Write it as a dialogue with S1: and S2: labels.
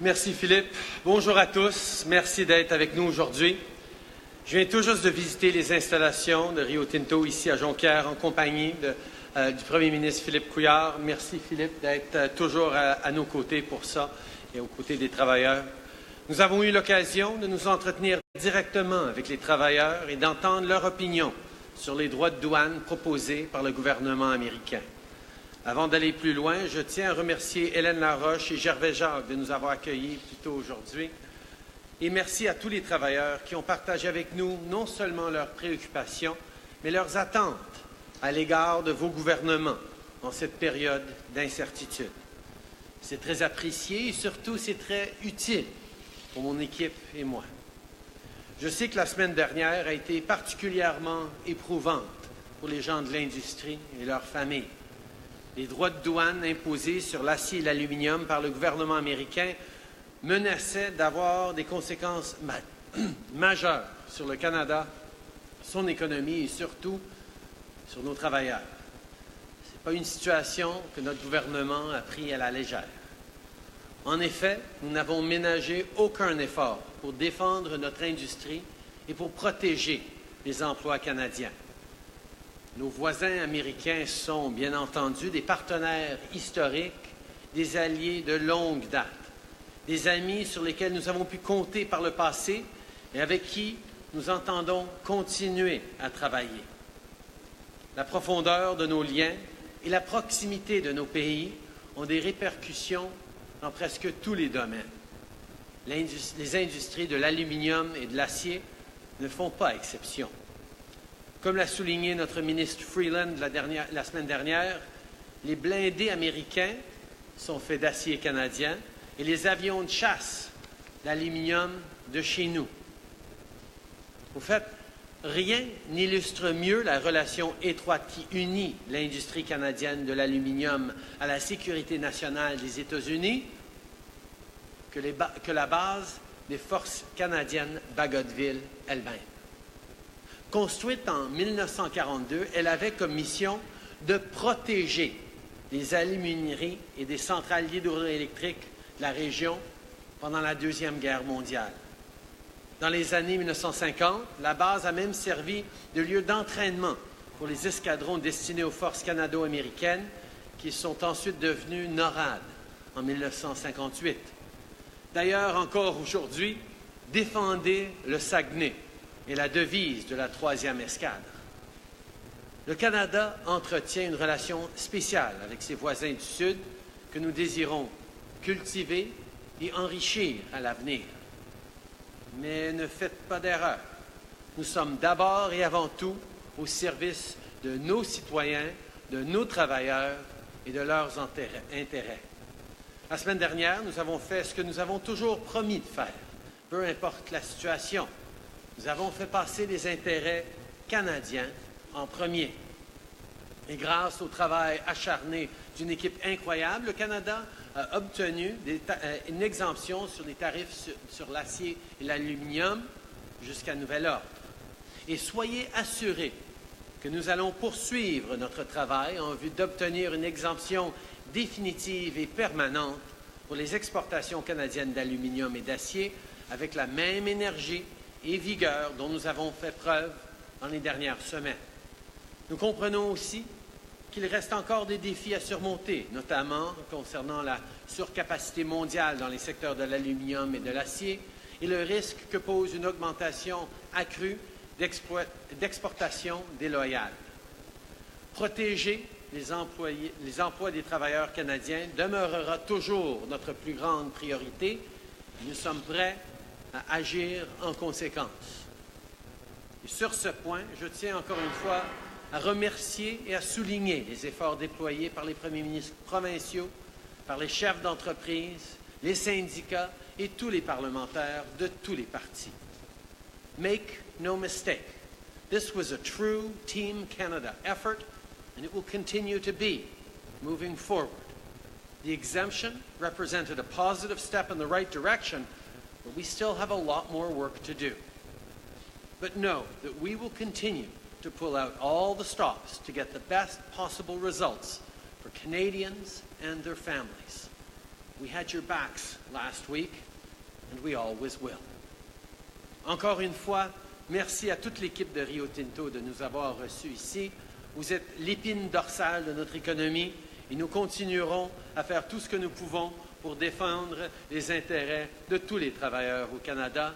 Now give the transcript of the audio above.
S1: Merci Philippe. Bonjour à tous. Merci d'être avec nous aujourd'hui. Je viens tout juste de visiter les installations de Rio Tinto ici à Jonquière en compagnie du Premier ministre Philippe Couillard. Merci Philippe d'être toujours à nos côtés pour ça et aux côtés des travailleurs. Nous avons eu l'occasion de nous entretenir directement avec les travailleurs et d'entendre leur opinion sur les droits de douane proposés par le gouvernement américain. Avant d'aller plus loin, je tiens à remercier Hélène Laroche et Gervais Jacques de nous avoir accueillis plus tôt aujourd'hui. Et merci à tous les travailleurs qui ont partagé avec nous non seulement leurs préoccupations, mais leurs attentes à l'égard de vos gouvernements en cette période d'incertitude. C'est très apprécié et surtout c'est très utile pour mon équipe et moi. Je sais que la semaine dernière a été particulièrement éprouvante pour les gens de l'industrie et leurs familles. Les droits de douane imposés sur l'acier et l'aluminium par le gouvernement américain menaçaient d'avoir des conséquences majeures sur le Canada, son économie et surtout sur nos travailleurs. Ce n'est pas une situation que notre gouvernement a pris à la légère. En effet, nous n'avons ménagé aucun effort pour défendre notre industrie et pour protéger les emplois canadiens. Nos voisins américains sont, bien entendu, des partenaires historiques, des alliés de longue date, des amis sur lesquels nous avons pu compter par le passé et avec qui nous entendons continuer à travailler. La profondeur de nos liens et la proximité de nos pays ont des répercussions dans presque tous les domaines. Les industries de l'aluminium et de l'acier ne font pas exception. Comme l'a souligné notre ministre Freeland la semaine dernière, les blindés américains sont faits d'acier canadien et les avions de chasse d'aluminium de chez nous. Au fait, rien n'illustre mieux la relation étroite qui unit l'industrie canadienne de l'aluminium à la sécurité nationale des États-Unis que la base des forces canadiennes Bagotville elle-même. Construite en 1942, elle avait comme mission de protéger les alumineries et des centrales hydroélectriques de la région pendant la Deuxième Guerre mondiale. Dans les années 1950, la base a même servi de lieu d'entraînement pour les escadrons destinés aux forces canado-américaines qui sont ensuite devenus NORAD en 1958. D'ailleurs, encore aujourd'hui, défendez le Saguenay est la devise de la 3e escadre. Le Canada entretient une relation spéciale avec ses voisins du Sud que nous désirons cultiver et enrichir à l'avenir. Mais ne faites pas d'erreur. Nous sommes d'abord et avant tout au service de nos citoyens, de nos travailleurs et de leurs intérêts. La semaine dernière, nous avons fait ce que nous avons toujours promis de faire, peu importe la situation. Nous avons fait passer les intérêts canadiens en premier. Et grâce au travail acharné d'une équipe incroyable, le Canada a obtenu une exemption sur les tarifs sur l'acier et l'aluminium jusqu'à nouvel ordre. Et soyez assurés que nous allons poursuivre notre travail en vue d'obtenir une exemption définitive et permanente pour les exportations canadiennes d'aluminium et d'acier avec la même énergie et vigueur dont nous avons fait preuve dans les dernières semaines. Nous comprenons aussi qu'il reste encore des défis à surmonter, notamment concernant la surcapacité mondiale dans les secteurs de l'aluminium et de l'acier et le risque que pose une augmentation accrue d'exportations déloyales. Protéger les emplois des travailleurs canadiens demeurera toujours notre plus grande priorité et nous sommes prêts à agir en conséquence. Et sur ce point, je tiens encore une fois à remercier et à souligner les efforts déployés par les premiers ministres provinciaux, par les chefs d'entreprise, les syndicats et tous les parlementaires de tous les partis. Make no mistake, this was a true Team Canada effort and it will continue to be moving forward. The exemption represented a positive step in the right direction, but we still have a lot more work to do. But know that we will continue to pull out all the stops to get the best possible results for Canadians and their families. We had your backs last week, and we always will. Encore une fois, merci à toute l'équipe de Rio Tinto de nous avoir reçus ici. Vous êtes l'épine dorsale de notre économie et nous continuerons à faire tout ce que nous pouvons pour défendre les intérêts de tous les travailleurs au Canada.